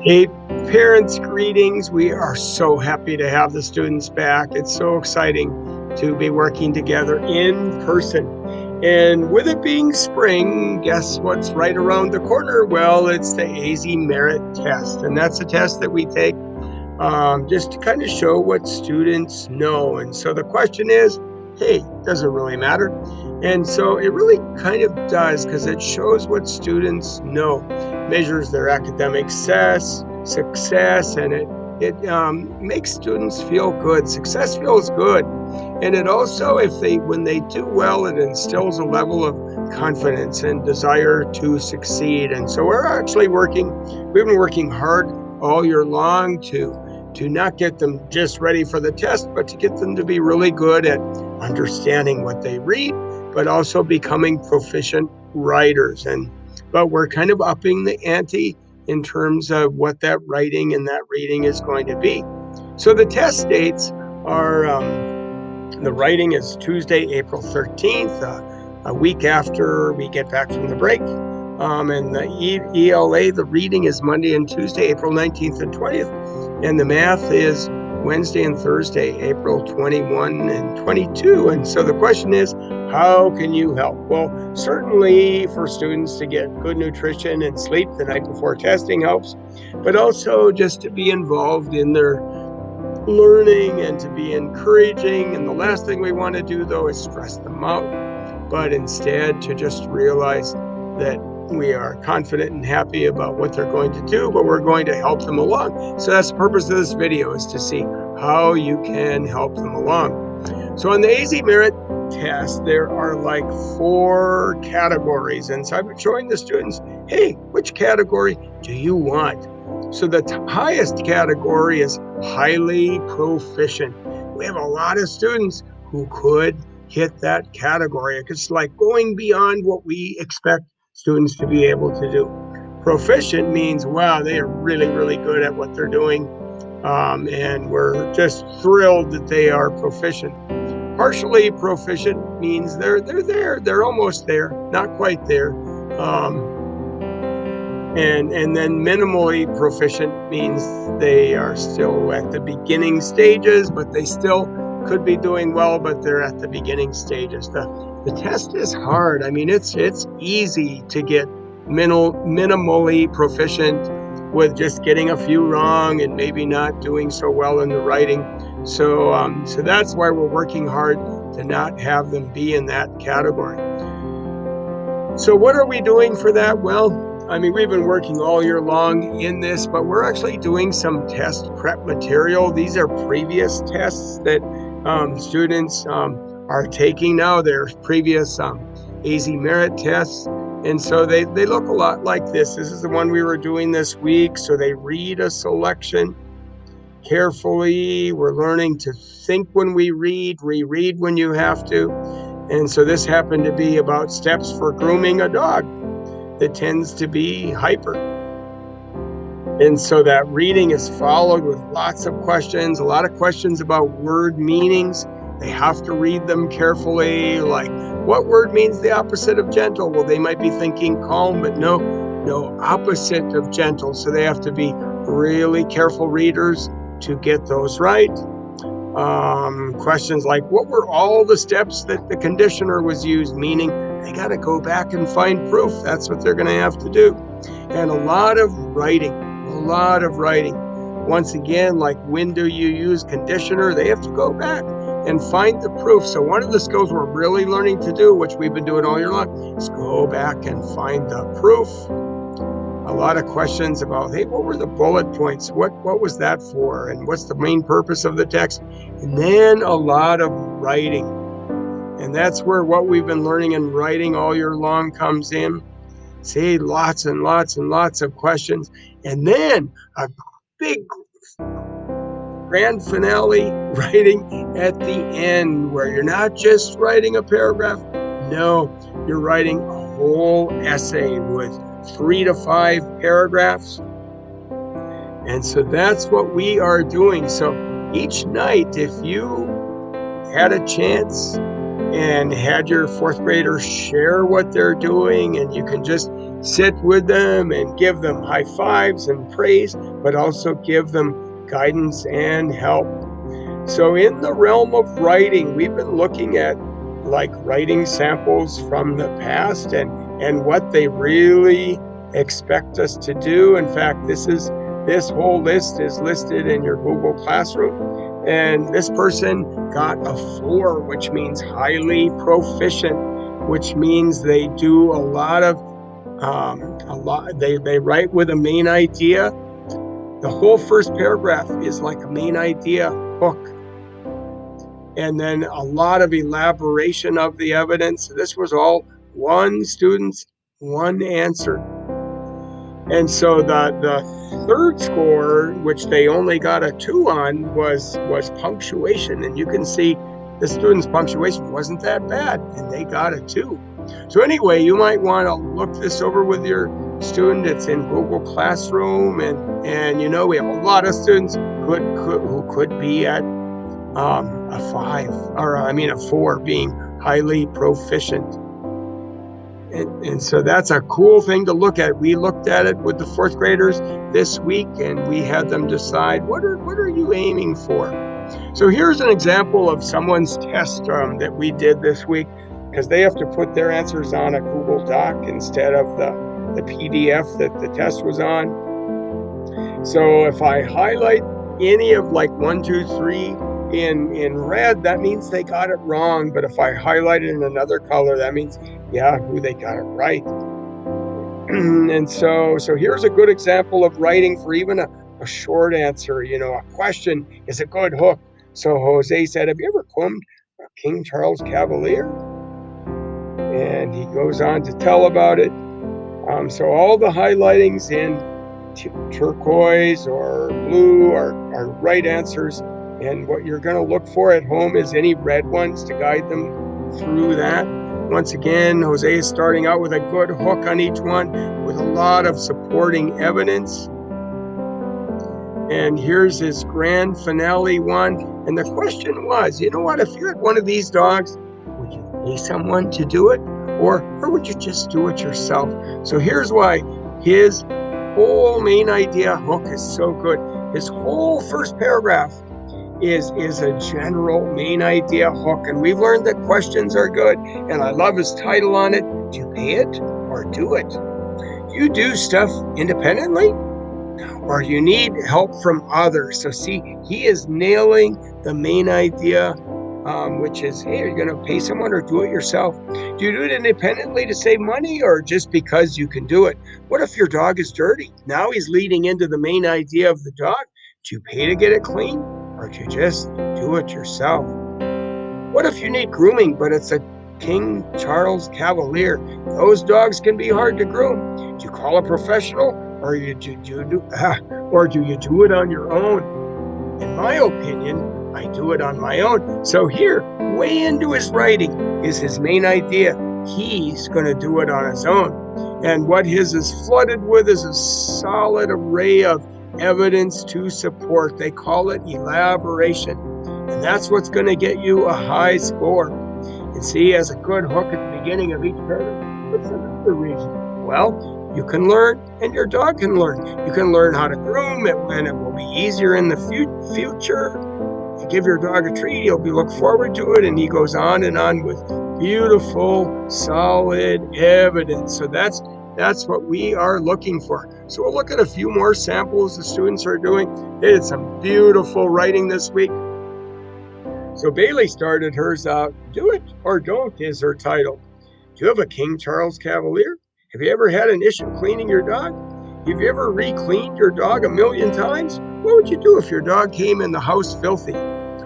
Hey, parents, greetings. We are so happy to have the students back. It's so exciting to be working together in person. And with it being spring, guess what's right around the corner? Well, it's the AZ Merit Test. And that's a test that we take just to kind of show what students know. And so the question is, hey, does it really matter? And so it really kind of does because it shows what students know, measures their academic success, and it makes students feel good. Success feels good, and it also, if they when they do well, it instills a level of confidence and desire to succeed. And so we're actually working. We've been working hard all year long to not get them just ready for the test, but to get them to be really good at understanding what they read, but also becoming proficient writers. But we're kind of upping the ante in terms of what that writing and that reading is going to be. So the test dates are the writing is Tuesday, April 13th, a week after we get back from the break. And the ELA, the reading is Monday and Tuesday, April 19th and 20th. And the math is Wednesday and Thursday, April 21 and 22. And so the question is, how can you help? Well, certainly for students to get good nutrition and sleep the night before testing helps, but also just to be involved in their learning and to be encouraging. And the last thing we want to do, though, is stress them out, but instead to just realize that we are confident and happy about what they're going to do, but we're going to help them along. So that's the purpose of this video, is to see how you can help them along. So on the AZ Merit test, there are like 4 categories. And so I've been showing the students, hey, which category do you want? So the highest category is highly proficient. We have a lot of students who could hit that category. It's like going beyond what we expect students to be able to do. Proficient means, wow, they are really, really good at what they're doing. And we're just thrilled that they are proficient. Partially proficient means they're there, they're almost there, not quite there. Um, and then minimally proficient means they are still at the beginning stages, but they still could be doing well, but they're at the beginning stages. The test is hard. I mean, it's easy to get minimally proficient with just getting a few wrong and maybe not doing so well in the writing. So that's why we're working hard to not have them be in that category. So what are we doing for that? Well, I mean, we've been working all year long in this, but we're actually doing some test prep material. These are previous tests that students are taking now. They're previous AZ Merit tests. And so they look a lot like this. This is the one we were doing this week. So they read a selection carefully. We're learning to think when we reread when you have to. And so this happened to be about steps for grooming a dog that tends to be hyper. And so that reading is followed with lots of questions, a lot of questions about word meanings. They have to read them carefully, like what word means the opposite of gentle? Well, they might be thinking calm, but no opposite of gentle. So they have to be really careful readers to get those right. Questions like, what were all the steps that the conditioner was used? Meaning they got to go back and find proof. That's what they're going to have to do. And a lot of writing. Once again, like, when do you use conditioner? They have to go back and find the proof. So one of the skills we're really learning to do, which we've been doing all year long, is go back and find the proof. A lot of questions about, hey, what were the bullet points? What was that for? And what's the main purpose of the text? And then a lot of writing. And that's where what we've been learning in writing all year long comes in. See, lots and lots and lots of questions. And then a big grand finale writing at the end, where you're not just writing a paragraph. No, you're writing a whole essay with 3 to 5 paragraphs. And so that's what we are doing. So each night, if you had a chance and had your 4th graders share what they're doing, and you can just sit with them and give them high fives and praise, but also give them guidance and help. So in the realm of writing, we've been looking at like writing samples from the past and what they really expect us to do. In fact, this whole list is listed in your Google Classroom. And this person got a 4, which means highly proficient, which means they do they write with a main idea. The whole first paragraph is like a main idea hook, and then a lot of elaboration of the evidence. This was all one student's one answer. And so the third score, which they only got a 2 on, was punctuation. And you can see the student's punctuation wasn't that bad, and they got a 2. So anyway, you might want to look this over with your student. It's in Google Classroom, and you know we have a lot of students who could be at a 5, or I mean a 4, being highly proficient. And so that's a cool thing to look at. We looked at it with the 4th graders this week, and we had them decide, what are you aiming for? So here's an example of someone's test that we did this week, because they have to put their answers on a Google Doc instead of the PDF that the test was on. So if I highlight any of like 1, 2, 3 in red, that means they got it wrong. But if I highlight it in another color, that means, yeah, who they got it right. And so here's a good example of writing for even a short answer. You know, a question is a good hook. So Jose said, have you ever combed a King Charles Cavalier? And he goes on to tell about it. So all the highlightings in turquoise or blue are right answers. And what you're going to look for at home is any red ones to guide them through that. Once again, Jose is starting out with a good hook on each one with a lot of supporting evidence. And here's his grand finale one. And the question was, you know what, if you had one of these dogs, would you pay someone to do it? Or would you just do it yourself? So here's why his whole main idea hook is so good. His whole first paragraph is a general main idea hook. And we've learned that questions are good. And I love his title on it. Do you pay it or do it? You do stuff independently, or you need help from others. So see, he is nailing the main idea, which is, hey, are you going to pay someone or do it yourself? Do you do it independently to save money, or just because you can do it? What if your dog is dirty? Now he's leading into the main idea of the dog. Do you pay to get it clean, or do you just do it yourself? What if you need grooming, but it's a King Charles Cavalier? Those dogs can be hard to groom. Do you call a professional, or do you do it on your own? In my opinion, I do it on my own. So here, way into his writing, is his main idea. He's going to do it on his own. And what his is flooded with is a solid array of evidence to support. They call it elaboration. And that's what's going to get you a high score. And see, as a good hook at the beginning of each paragraph, what's another reason? Well, you can learn, and your dog can learn. You can learn how to groom it, and it will be easier in the future. If you give your dog a treat, he'll look forward to it, and he goes on and on with beautiful, solid evidence. So that's what we are looking for. So we'll look at a few more samples the students are doing. They did some beautiful writing this week. So Bailey started hers out, do it or don't is her title. Do you have a King Charles Cavalier? Have you ever had an issue cleaning your dog? Have you ever re-cleaned your dog 1,000,000 times? What would you do if your dog came in the house filthy?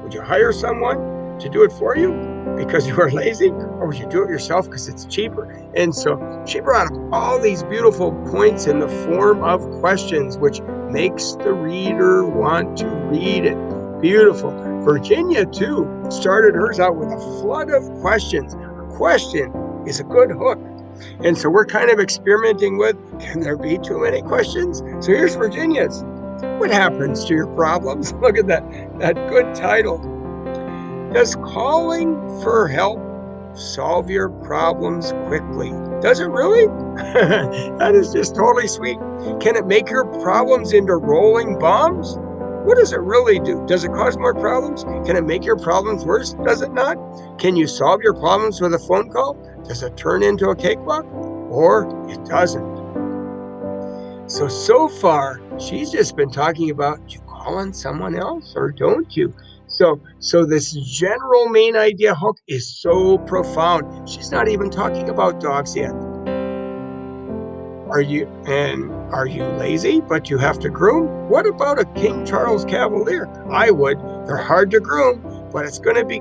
Would you hire someone to do it for you because you are lazy? Or would you do it yourself because it's cheaper? And so she brought up all these beautiful points in the form of questions, which makes the reader want to read it. Beautiful. Virginia, too, started hers out with a flood of questions. A question is a good hook. And so we're kind of experimenting with, can there be too many questions? So here's Virginia's. What happens to your problems? Look at that good title. Does calling for help solve your problems quickly. Does it really? That is just totally sweet. Can it make your problems into rolling bombs? What does it really do? Does it cause more problems? Can it make your problems worse? Does it not? Can you solve your problems with a phone call? Does it turn into a cakewalk? Or it doesn't? So far, she's just been talking about, you call on someone else or don't you? So this general main idea hook is so profound. She's not even talking about dogs yet. Are you lazy, but you have to groom? What about a King Charles Cavalier? I would. They're hard to groom, but it's going to be,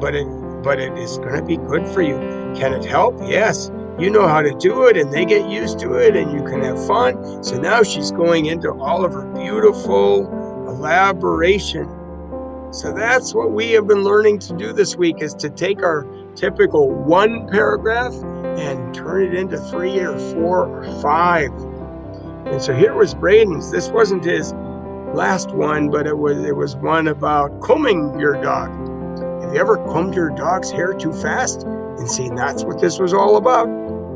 but it, but it is going to be good for you. Can it help? Yes. You know how to do it, and they get used to it, and you can have fun. So now she's going into all of her beautiful elaboration. So that's what we have been learning to do this week, is to take our typical one paragraph and turn it into 3 or 4 or 5. And so here was Braden's. This wasn't his last one, but it was one about combing your dog. Have you ever combed your dog's hair too fast? And see, that's what this was all about.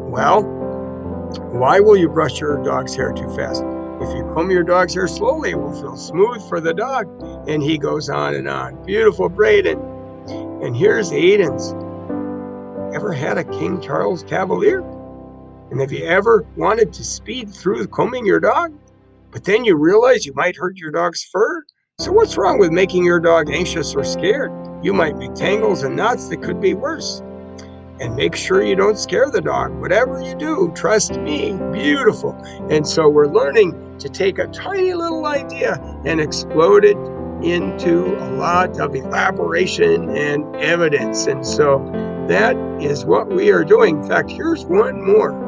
Well, why will you brush your dog's hair too fast? If you comb your dog's hair slowly, it will feel smooth for the dog. And he goes on and on. Beautiful Braden. And here's Aiden's. Ever had a King Charles Cavalier? And have you ever wanted to speed through combing your dog, but then you realize you might hurt your dog's fur? So what's wrong with making your dog anxious or scared? You might make tangles and knots that could be worse. And make sure you don't scare the dog. Whatever you do, trust me, beautiful. And so we're learning to take a tiny little idea and explode it into a lot of elaboration and evidence. And so that is what we are doing. In fact, here's one more.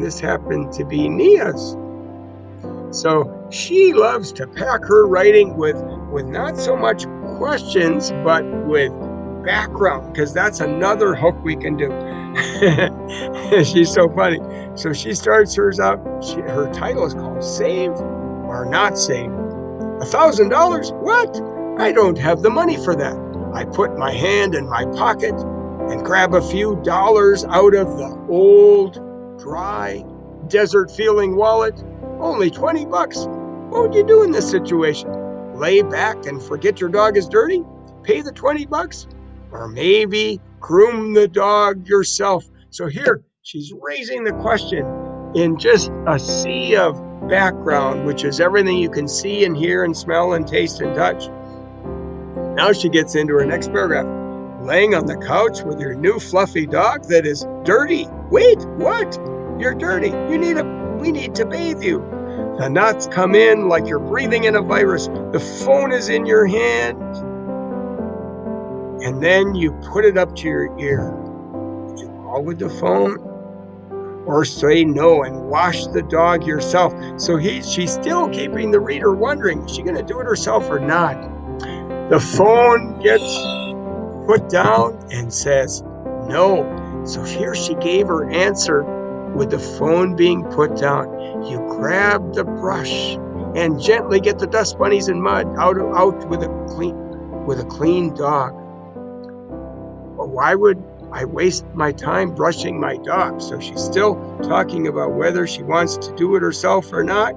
This happened to be Nia's. So she loves to pack her writing with not so much questions, but with background, because that's another hook we can do. She's so funny. So she starts hers out. Her title is called Save or Not Save. $1,000? What? I don't have the money for that. I put my hand in my pocket and grab a few dollars out of the old, dry, desert-feeling wallet. Only 20 bucks. What would you do in this situation? Lay back and forget your dog is dirty? Pay the 20 bucks? Or maybe groom the dog yourself? So here, she's raising the question in just a sea of background, which is everything you can see and hear and smell and taste and touch. Now she gets into her next paragraph. Laying on the couch with your new fluffy dog that is dirty. Wait, what? You're dirty. We need to bathe you. The knots come in like you're breathing in a virus. The phone is in your hand. And then you put it up to your ear. Would you call with the phone? Or say no and wash the dog yourself? So she's still keeping the reader wondering, is she going to do it herself or not? The phone gets put down and says no. So here she gave her answer with the phone being put down. You grab the brush and gently get the dust bunnies and mud out with a clean dog. But why would I waste my time brushing my dog? So she's still talking about whether she wants to do it herself or not.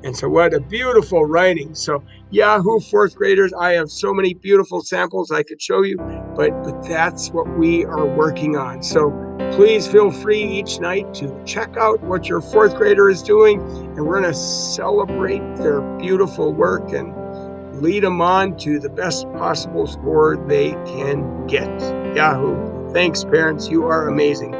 And so what a beautiful writing. So Yahoo fourth graders, I have so many beautiful samples I could show you, but that's what we are working on. So please feel free each night to check out what your fourth grader is doing, and we're going to celebrate their beautiful work and lead them on to the best possible score they can get. Yahoo. Thanks, parents. You are amazing.